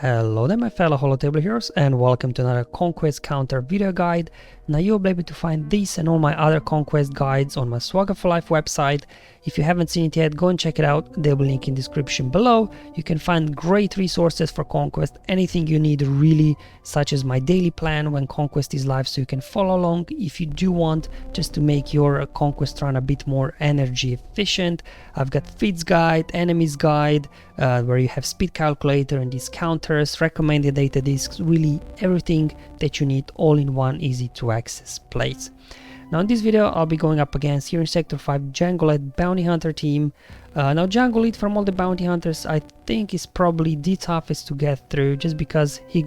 Hello there my fellow holotable heroes, and welcome to another Conquest counter video guide. Now you'll be able to find this and all my other Conquest guides on my SWGOH for Life website. If you haven't seen it yet, go and check it out. There will be a link in the description below. You can find great resources for Conquest, anything you need really, such as my daily plan when Conquest is live, so you can follow along if you do want just to make your Conquest run a bit more energy efficient. I've got feeds guide, enemies guide, where you have speed calculator and these counters, recommended data disks, really everything that you need all in one easy to access place. Now in this video I'll be going up against here in Sector 5 Jango-led bounty hunter team. Now Jango lead from all the bounty hunters I think is probably the toughest to get through, just because he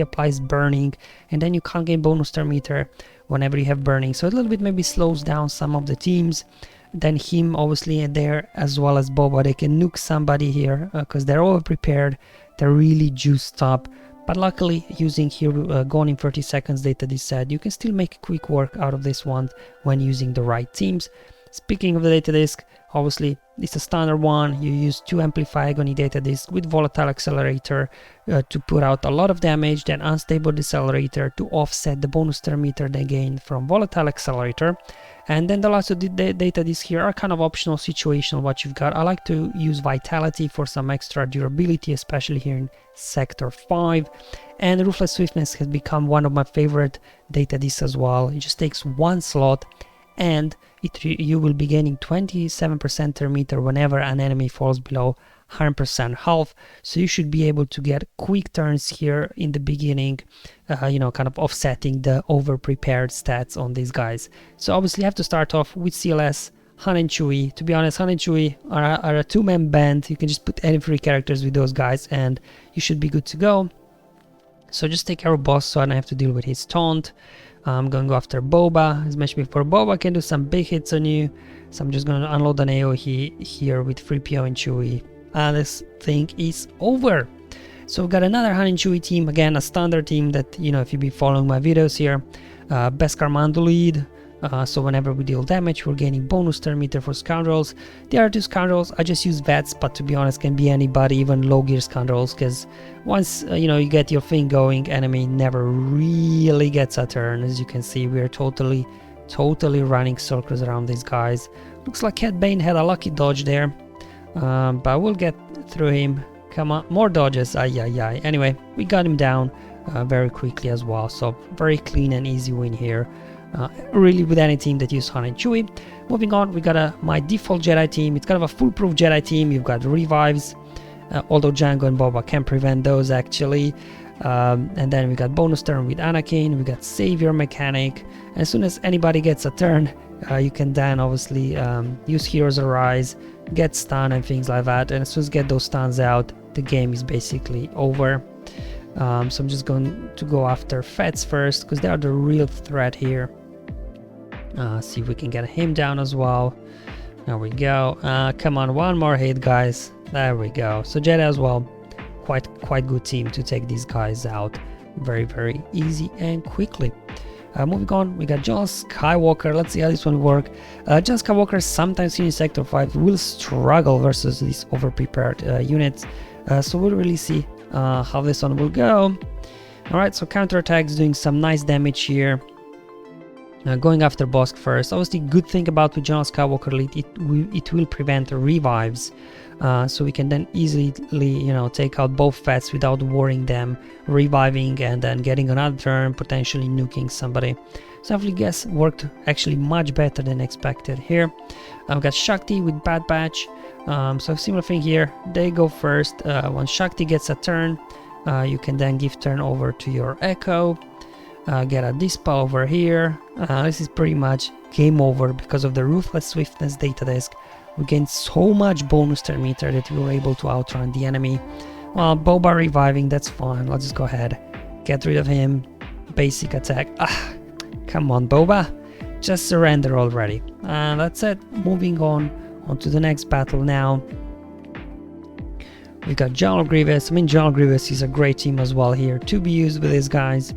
applies burning, and then you can't gain bonus turn meter whenever you have burning, so a little bit maybe slows down some of the teams. Then him obviously there, as well as Boba, they can nuke somebody here because they're over prepared, they're really juiced up. But luckily, using here gone in 30 seconds data this said, you can still make quick work out of this one when using the right teams. Speaking of the data disk, obviously it's a standard one. You use 2 amplify agony data disk with volatile accelerator to put out a lot of damage, then unstable decelerator to offset the bonus turn meter they gain from volatile accelerator. And then the last two data disks here are kind of optional, situational what you've got. I like to use vitality for some extra durability, especially here in Sector 5. And Ruthless Swiftness has become one of my favorite data disks as well. It just takes one slot, and you will be gaining 27% turn meter whenever an enemy falls below 100% health, so you should be able to get quick turns here in the beginning, kind of offsetting the over prepared stats on these guys. So obviously you have to start off with CLS, Han and Chewie. To be honest, Han and Chewie are a two-man band. You can just put any free characters with those guys and you should be good to go. So just take care of boss so I don't have to deal with his taunt. I'm going to go after Boba. As mentioned before, Boba can do some big hits on you, so I'm just going to unload an AoE here with 3PO and Chewie. And this thing is over. So we've got another Han and Chewie team, again a standard team that, if you've been following my videos here, Beskar Mando lead. So whenever we deal damage, we're gaining bonus turn meter for scoundrels. The other two scoundrels, I just use vets, but to be honest, can be anybody, even low gear scoundrels, because once you get your thing going, enemy never really gets a turn. As you can see, we are totally running circles around these guys. Looks like Cat Bane had a lucky dodge there, but we'll get through him. Come on, more dodges. Anyway, we got him down very quickly as well, so very clean and easy win here. Really with any team that use Han and Chewie. Moving on, we got my default Jedi team. It's kind of a foolproof Jedi team. You've got revives, although Jango and Boba can prevent those actually. And then we got bonus turn with Anakin. We got savior mechanic. And as soon as anybody gets a turn, you can then obviously use Heroes Arise, get stun and things like that. And as soon as you get those stuns out, the game is basically over. So I'm just going to go after Fets first, because they are the real threat here. See if we can get him down as well. There we go. Come on, one more hit, guys. There we go. So Jedi as well, quite good team to take these guys out very easy and quickly. Moving on, we got John Skywalker. Let's see how this one will work. John Skywalker sometimes in Sector 5 will struggle versus these over-prepared units. So we'll really see how this one will go. Alright, so counterattacks doing some nice damage here. Going after Bosk first. Obviously, good thing about with John Skywalker lead, it will prevent revives. So we can then easily, take out both Fets without worrying them reviving and then getting another turn, potentially nuking somebody. So hopefully guess worked actually much better than expected here. I've got Shaak Ti with Bad Batch. So similar thing here, they go first. Once Shaak Ti gets a turn, you can then give turn over to your Echo. Get a Dispel over here. This is pretty much game over because of the Ruthless Swiftness data disk. We gained so much bonus turn meter that we were able to outrun the enemy. Well, Boba reviving, that's fine. Let's just go ahead, get rid of him. Basic attack. Come on, Boba, just surrender already. And that's it. Moving on to the next battle now. We got General Grievous. General Grievous is a great team as well here to be used with these guys.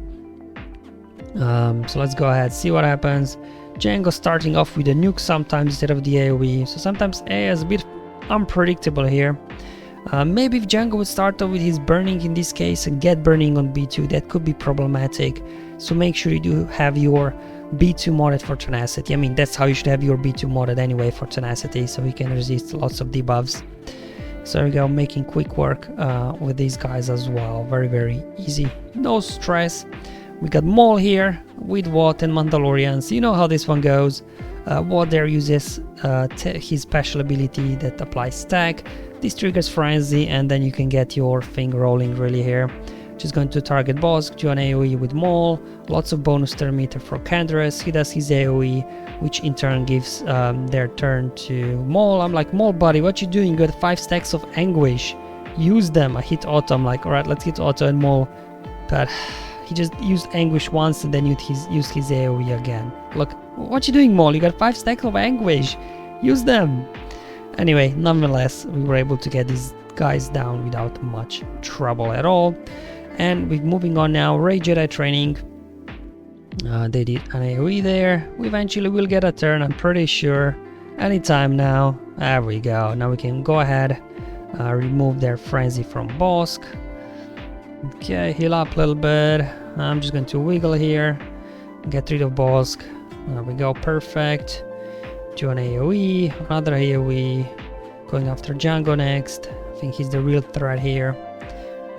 So let's go ahead, see what happens. Jango starting off with a nuke sometimes instead of the AoE, so sometimes A is a bit unpredictable here. Maybe if Jango would start off with his burning in this case and get burning on B2, that could be problematic. So make sure you do have your B2 modded for tenacity. I mean, that's how you should have your B2 modded anyway for tenacity, so he can resist lots of debuffs. So there we go, making quick work with these guys as well. Very, very easy, no stress. We got Maul here with Watt and Mandalorians. You know how this one goes. Watt there uses his special ability that applies stack. This triggers Frenzy, and then you can get your thing rolling really here. Just going to target boss, do an AoE with Maul. Lots of bonus turn meter for Canderous. He does his AoE, which in turn gives their turn to Maul. I'm like, Maul buddy, what you doing? You got 5 stacks of Anguish. Use them. I hit auto. I'm like, alright, let's hit auto and Maul. But he just used Anguish once and then used his AoE again. Look, what you doing, Maul? You got 5 stacks of Anguish. Use them. Anyway, nonetheless, we were able to get these guys down without much trouble at all. And we're moving on now. Ray Jedi training. They did an AoE there. We eventually will get a turn, I'm pretty sure. Anytime now. There we go. Now we can go ahead, remove their frenzy from Bosk. Okay, heal up a little bit. I'm just going to wiggle here. Get rid of Bosk. There we go, perfect. Do an AoE, another AoE. Going after Jango next. I think he's the real threat here.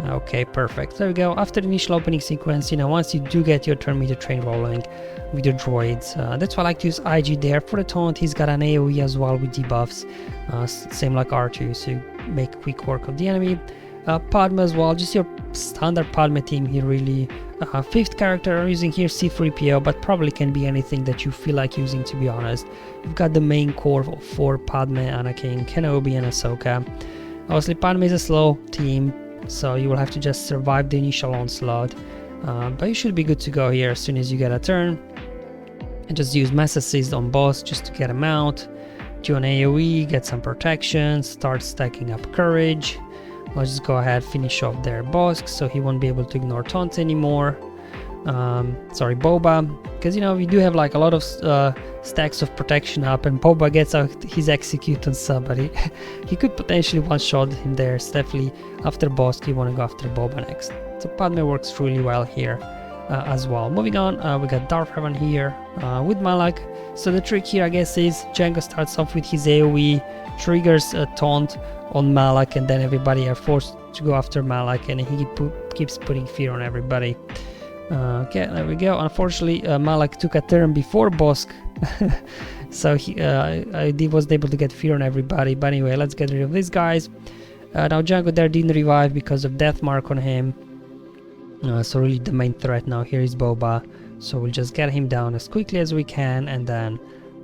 Okay, perfect. There we go. After the initial opening sequence, you know, once you do get your turn meter train rolling with your droids, that's why I like to use IG there for the taunt. He's got an AoE as well with debuffs, same like R2, so you make quick work of the enemy. Padme as well, just your standard Padme team here really. 5th character I'm using here C3PO, but probably can be anything that you feel like using, to be honest. You've got the main core for Padme, Anakin, Kenobi and Ahsoka. Obviously Padme is a slow team, so you will have to just survive the initial onslaught, but you should be good to go here as soon as you get a turn. And just use Mass Assist on boss just to get him out. Do an AoE, get some protection, start stacking up courage. Let's just go ahead, finish off their boss so he won't be able to ignore taunts anymore. Sorry, Boba, because you know we do have like a lot of stacks of protection up, and Boba gets out his execute on somebody. He could potentially one-shot him there. It's definitely after boss you want to go after Boba next. So Padme works really well here as well. Moving on, we got Darth Revan here with Malak. So the trick here I guess is Jango starts off with his AoE, triggers a taunt on Malak, and then everybody are forced to go after Malak, and he keeps putting fear on everybody. Okay, there we go. Unfortunately, Malak took a turn before Bosk, so he was able to get fear on everybody. But anyway, let's get rid of these guys. Now Jango there didn't revive because of death mark on him. So really the main threat now here is Boba. So we'll just get him down as quickly as we can, and then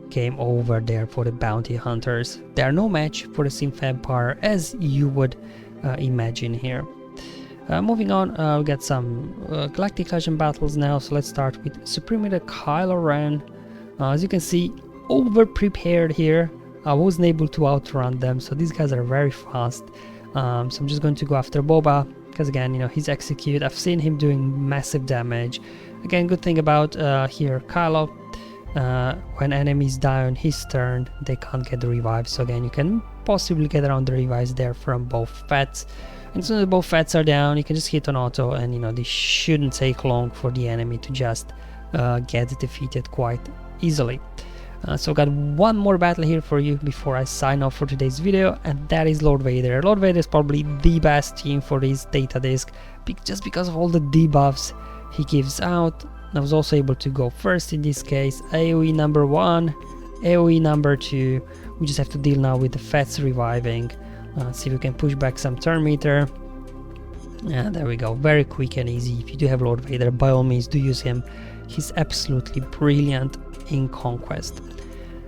game over there for the bounty hunters. They are no match for the Synth Empire, as you would imagine here. Moving on, we got some Galactic Legend battles now, so let's start with Supreme Leader Kylo Ren. As you can see, over prepared here. I wasn't able to outrun them, so these guys are very fast. So I'm just going to go after Boba, because again, you know, he's execute. I've seen him doing massive damage. Again, good thing about here Kylo, when enemies die on his turn, they can't get the revive. So again, you can possibly get around the revives there from both Fats. And as soon as both Fats are down, you can just hit on auto, and you know, this shouldn't take long for the enemy to just get defeated quite easily. So I've got one more battle here for you before I sign off for today's video, and that is Lord Vader. Lord Vader is probably the best team for this data disk, just because of all the debuffs he gives out. I was also able to go first in this case. AoE number 1, AoE number 2. We just have to deal now with the Fats reviving. See if we can push back some turn meter. Yeah, there we go. Very quick and easy. If you do have Lord Vader, by all means do use him. He's absolutely brilliant in Conquest.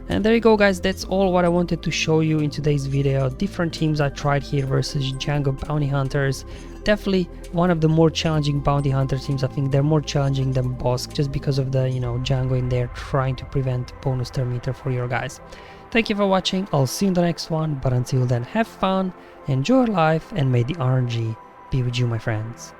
And there you go, guys. That's all what I wanted to show you in today's video. Different teams I tried here versus Jango Bounty Hunters. Definitely one of the more challenging bounty hunter teams. I think they're more challenging than Bosk, just because of the, you know, Jango in there trying to prevent bonus turn meter for your guys. Thank you for watching. I'll see you in the next one, but until then, have fun, enjoy life, and may the RNG be with you, my friends.